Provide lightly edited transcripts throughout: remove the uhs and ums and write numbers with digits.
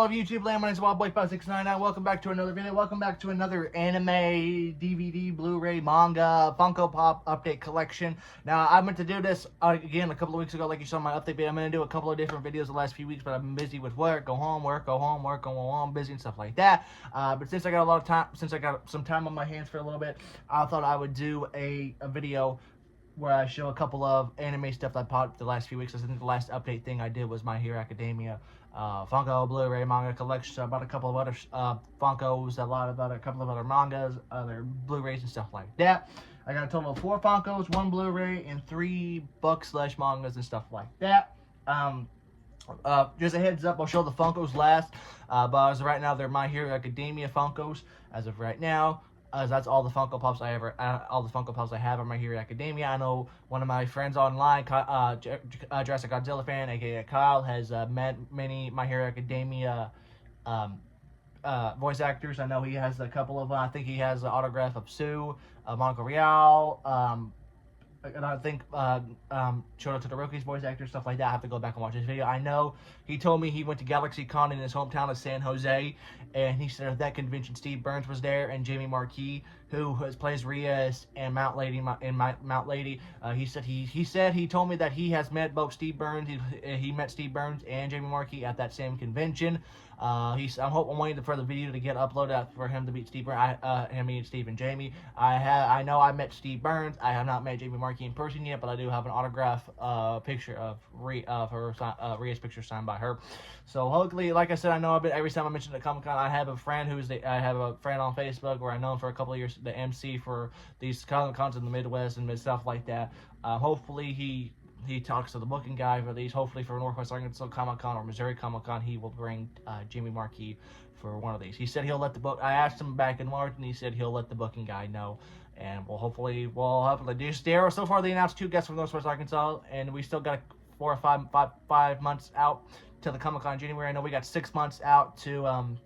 of YouTube land? My name is WildBoy5699. Welcome back to another video. Welcome back to another anime, DVD, Blu-ray, manga, Funko Pop update collection. Now, I meant to do this again a couple of weeks ago, like you saw in my update video. I'm going to do a couple of different videos the last few weeks, but I've been busy with work, go home, work, go home, work, go home, busy and stuff like that. But since I got a lot of time, since I got some time on my hands for a little bit, I thought I would do a video where I show a couple of anime stuff that I popped the last few weeks. I think the last update thing I did was My Hero Academia, Funko, Blu-ray, manga collection. So I bought a couple of other Funkos, a couple of other mangas, other Blu-rays and stuff like that. I got a total of 4 Funkos, 1 Blu-ray, and 3 books/mangas and stuff like that. Just a heads up, I'll show the Funkos last, but as of right now, they're My Hero Academia Funkos. As of right now, that's all the Funko Pops I have are My Hero Academia. I know one of my friends online, Jurassic Godzilla fan, aka Kyle, has met many My Hero Academia voice actors. I know he has a couple of. I think he has an autograph of Sue, Monica Real, and I think Shoto Todoroki's voice actor, stuff like that. I have to go back and watch his video. I know he told me he went to GalaxyCon in his hometown of San Jose, and he said at that convention Steve Burns was there, and Jamie Marquis, who plays Rias and Mount Lady Mount Lady. He said he told me that he has met both Steve Burns. He met Steve Burns and Jamie Marquis at that same convention. I'm waiting for the video to get uploaded for him to meet Steve Burns. Him meeting Steve and Jamie. I know I met Steve Burns. I have not met Jamie Marquis in person yet, but I do have an autograph picture of Ria's picture signed by her. So hopefully, like I said, I know every time I mention the Comic-Con, I have a friend I have a friend on Facebook where I know him for a couple of years, the MC for these Comic-Cons in the Midwest and stuff like that. Hopefully he talks to the booking guy for these. Hopefully for Northwest Arkansas Comic-Con or Missouri Comic-Con, he will bring Jamie Marquis for one of these. He said he'll let I asked him back in March, and he said he'll let the booking guy know. And we'll hopefully do. So far they announced 2 guests from Northwest Arkansas, and we still got 4 or 5 months out to the Comic-Con in January. I know we got 6 months out to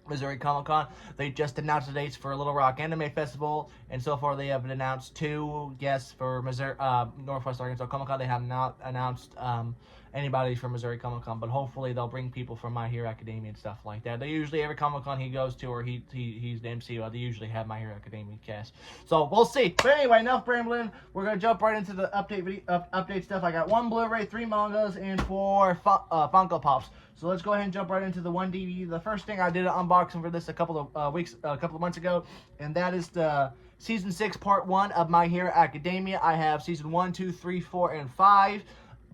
Missouri Comic-Con. They just announced the dates for Little Rock Anime Festival, and so far they have announced 2 guests for Northwest Arkansas Comic-Con. They have not announced anybody from Missouri Comic-Con, but hopefully they'll bring people from My Hero Academia and stuff like that. They usually, every Comic-Con he goes to, or he's the MC, they usually have My Hero Academia cast. So we'll see. But anyway, enough rambling. We're gonna jump right into the update stuff. I got 1 Blu-ray, 3 mangas, and 4 Funko Pops. So let's go ahead and jump right into the 1 DVD. The first thing I did an unboxing for this a couple of months ago, and that is the Season 6 Part 1 of My Hero Academia. I have Season 1, 2, 3, 4, and 5.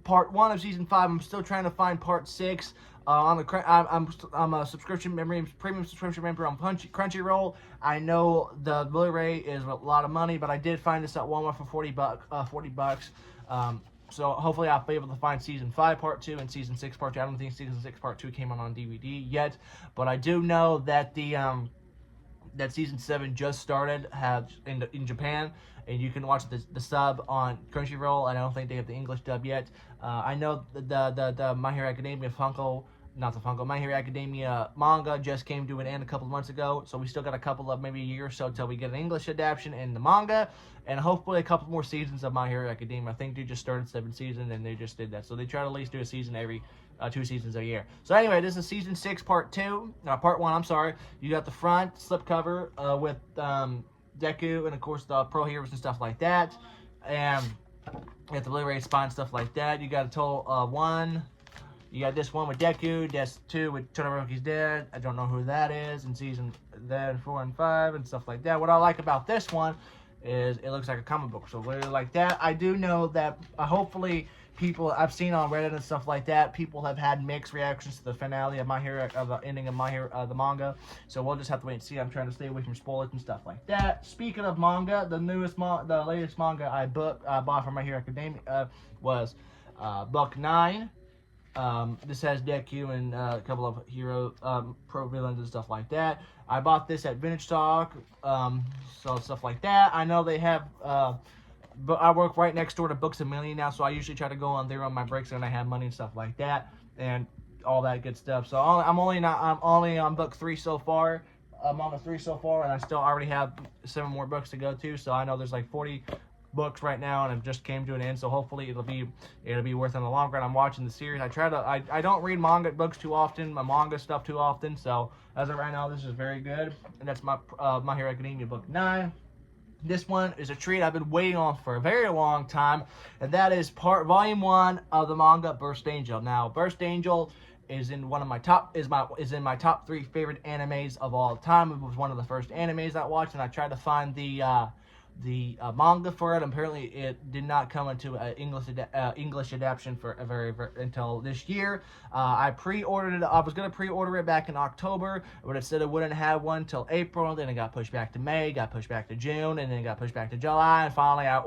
Part 1 of Season 5. I'm still trying to find Part 6. I'm a premium subscription member on Crunchyroll. I know the Blu-ray is a lot of money, but I did find this at Walmart for 40 bucks. So hopefully I'll be able to find Season 5 Part 2 and Season 6 Part 2. I don't think Season 6 Part 2 came out on DVD yet, but I do know that that Season 7 just started in Japan, and you can watch the sub on Crunchyroll. I don't think they have the English dub yet. I know the My Hero Academia My Hero Academia manga just came to an end a couple of months ago, so we still got a couple of, maybe a year or so till we get an English adaptation in the manga, and hopefully a couple more seasons of My Hero Academia. I think they just started 7 seasons, and they just did that, so they try to at least do a season every 2 seasons a year. So anyway, this is Season 6 Part 1, I'm sorry. You got the front slipcover with Deku, and of course the pro heroes and stuff like that, and you got the Blu-ray spine, stuff like that. You got a total of 1. You got this one with Deku, that's 2 with Todoroki's dad. I don't know who that is, and Season 4 and 5 and stuff like that. What I like about this one is it looks like a comic book, so really like that. I do know that hopefully people I've seen on Reddit and stuff like that, people have had mixed reactions to the finale of My Hero, the ending of My Hero, the manga. So we'll just have to wait and see. I'm trying to stay away from spoilers and stuff like that. Speaking of manga, the latest manga I bought from My Hero Academia was Book 9. This has Deku and a couple of hero pro villains and stuff like that. I bought this at Vintage Talk, so stuff like that. I know they have. But I work right next door to Books A Million now, so I usually try to go on there on my breaks when I have money and stuff like that, and all that good stuff. So I'm only on book 3 so far. I'm on the 3 so far, and I still already have 7 more books to go to. So I know there's like 40 books right now, and it just came to an end. So hopefully it'll be worth it in the long run. I'm watching the series. I don't read manga books too often, my manga stuff too often. So as of right now, this is very good, and that's My Hero Academia book 9. This one is a treat I've been waiting on for a very long time, and that is volume 1 of the manga Burst Angel. Now, Burst Angel is in my top 3 favorite animes of all time. It was one of the first animes I watched, and I tried to find the manga for it. Apparently, it did not come into an English adaptation for until this year. I pre-ordered it. I was gonna pre-order it back in October, but it said it wouldn't have one till April. Then it got pushed back to May, got pushed back to June, and then it got pushed back to July. And finally, I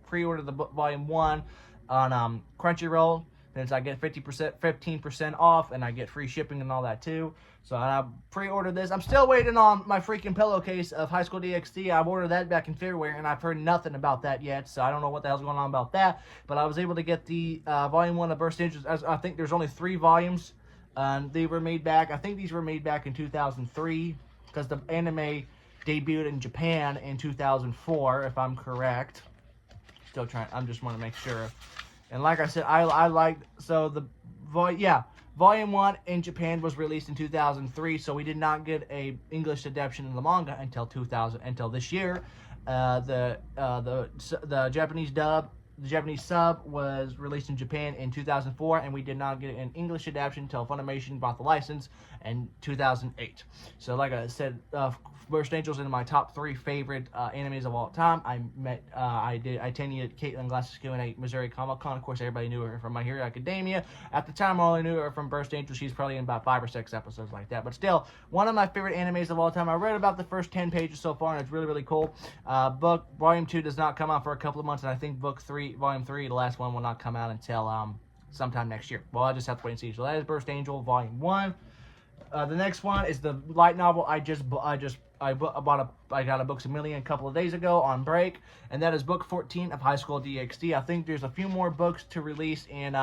pre-ordered the volume 1 on Crunchyroll. Since I get 15% off, and I get free shipping and all that too. So I pre-ordered this. I'm still waiting on my freaking pillowcase of High School DxD. I've ordered that back in February, and I've heard nothing about that yet. So I don't know what the hell's going on about that. But I was able to get the volume 1 of Burst Angel. I think there's only 3 volumes. They were made back. I think these were made back in 2003, because the anime debuted in Japan in 2004, if I'm correct. Still trying. I just want to make sure. And like I said, Volume 1 in Japan was released in 2003, so we did not get a English adaptation of the manga until this year. The Japanese sub was released in Japan in 2004, and we did not get an English adaptation until Funimation bought the license in 2008. So like I said, Burst Angel's in my top 3 favorite animes of all time. I attended Caitlin Glasgow at Missouri Comic Con. Of course, everybody knew her from My Hero Academia. At the time, I only knew her from Burst Angel. She's probably in about 5 or 6 episodes like that. But still, one of my favorite animes of all time. I read about the first 10 pages so far, and it's really, really cool. Volume 2 does not come out for a couple of months, and I think Volume 3, the last one, will not come out until sometime next year. Well, I just have to wait and see. So that is Burst Angel Volume 1. The next one is the light novel I got a Books A Million a couple of days ago on break, and that is book 14 of High School DxD. I think there's a few more books to release in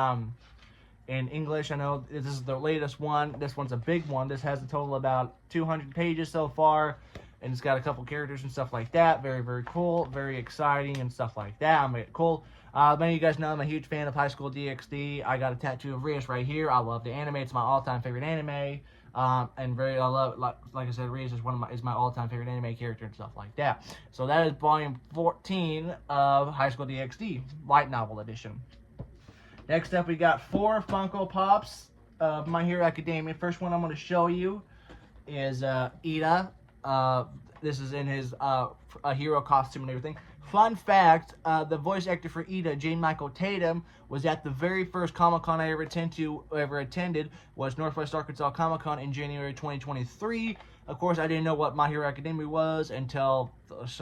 English. I know this is the latest one. This one's a big one. This has a total of about 200 pages so far, and it's got a couple characters and stuff like that. Very, very cool, very exciting and stuff like that. Cool. Many of you guys know I'm a huge fan of High School DxD. I got a tattoo of Rias right here. I love the anime. It's my all-time favorite anime. I love, like I said, Rias is my all-time favorite anime character and stuff like that. So that is volume 14 of High School DxD, light novel edition. Next up, we got 4 Funko Pops of My Hero Academia. First one I'm going to show you is Ida. This is in his hero costume and everything. Fun fact, the voice actor for Ida, J. Michael Tatum, was at the very first Comic-Con I ever attended, was Northwest Arkansas Comic-Con in January 2023. Of course, I didn't know what My Hero Academia was until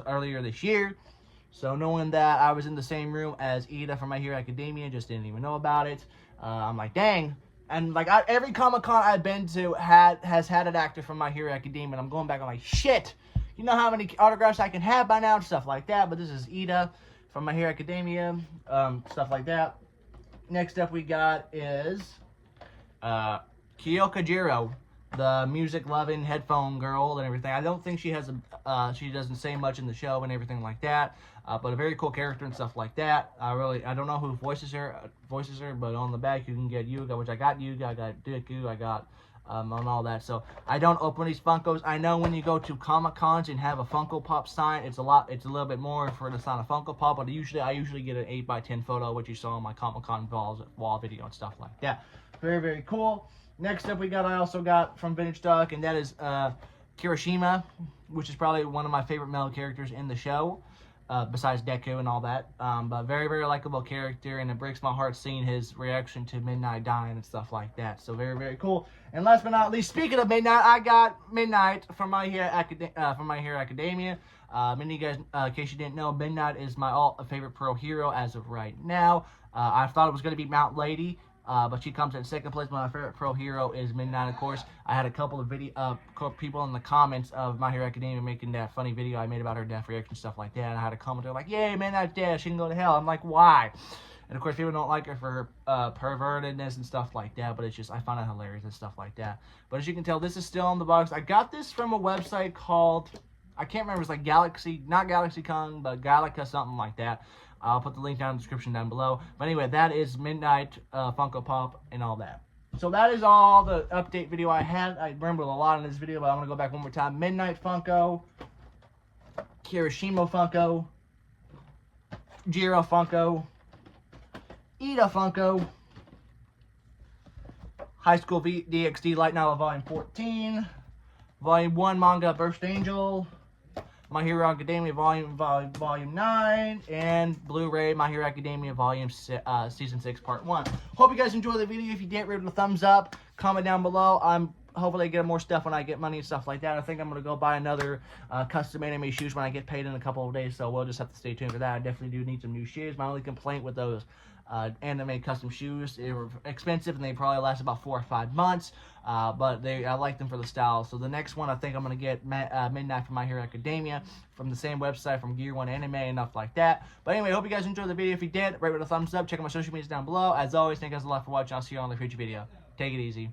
earlier this year. So knowing that I was in the same room as Ida from My Hero Academia, just didn't even know about it. I'm like, dang. And like every Comic-Con I've been to has had an actor from My Hero Academia, and I'm going back, I'm like, shit. You know how many autographs I can have by now and stuff like that. But this is Ida from My Hero Academia, stuff like that. Next up we got is Kyoka Jiro, the music-loving headphone girl and everything. I don't think she doesn't say much in the show and everything like that. But a very cool character and stuff like that. I don't know who voices her, but on the back you can get Yuga, which I got Yuga, I got Deku, I got on all that. So I don't open these Funkos. I know when you go to Comic Cons and have a Funko Pop sign, it's a little bit more for the sign a Funko Pop, but I usually get an 8x10 photo, which you saw in my Comic Con wall video and stuff like that. Very, very cool. Next up I also got from Vintage Stock, and that is Kirishima, which is probably one of my favorite male characters in the show. Besides Deku and all that, but very, very likable character, and it breaks my heart seeing his reaction to Midnight dying and stuff like that. So very, very cool. And last but not least, speaking of Midnight, I got Midnight from My Hero Academia. Many of you guys, in case you didn't know, Midnight is my favorite pro hero as of right now. I thought it was going to be Mount Lady. But she comes in second place. My favorite pro hero is Midnight, of course. I had a couple of people in the comments of My Hero Academia making that funny video I made about her death reaction, stuff like that. And I had a commenter like, yay, Midnight's dead. She can go to hell. I'm like, why? And of course, people don't like her for her pervertedness and stuff like that. But it's just, I find it hilarious and stuff like that. But as you can tell, this is still in the box. I got this from a website called, I can't remember. It's like Galaxy, not Galaxy Kong, but Galaca, something like that. I'll put the link down in the description down below. But anyway, that is Midnight Funko Pop and all that. So that is all the update video I had. I rambled a lot in this video, but I'm going to go back one more time. Midnight Funko, Kirishima Funko, Jiro Funko, Ida Funko, High School DxD Light Novel Volume 14, Volume 1 Manga Burst Angel, My Hero Academia Volume 9, and Blu-ray My Hero Academia Season 6 Part 1. Hope you guys enjoyed the video. If you did, rate it a thumbs up. Comment down below. I'm hopefully get more stuff when I get money and stuff like that. I think I'm going to go buy another custom anime shoes when I get paid in a couple of days, so we'll just have to stay tuned for that. I definitely do need some new shoes. My only complaint with those anime custom shoes, they were expensive and they probably last about 4 or 5 months, but I like them for the style. So the next one I think I'm going to get Midnight from My Hero Academia from the same website, from Gear One Anime and stuff like that. But anyway, hope you guys enjoyed the video. If you did, rate it with a thumbs up. Check out my social medias down below. As always, thank you guys a lot for watching. I'll see you on the future video. Take it easy.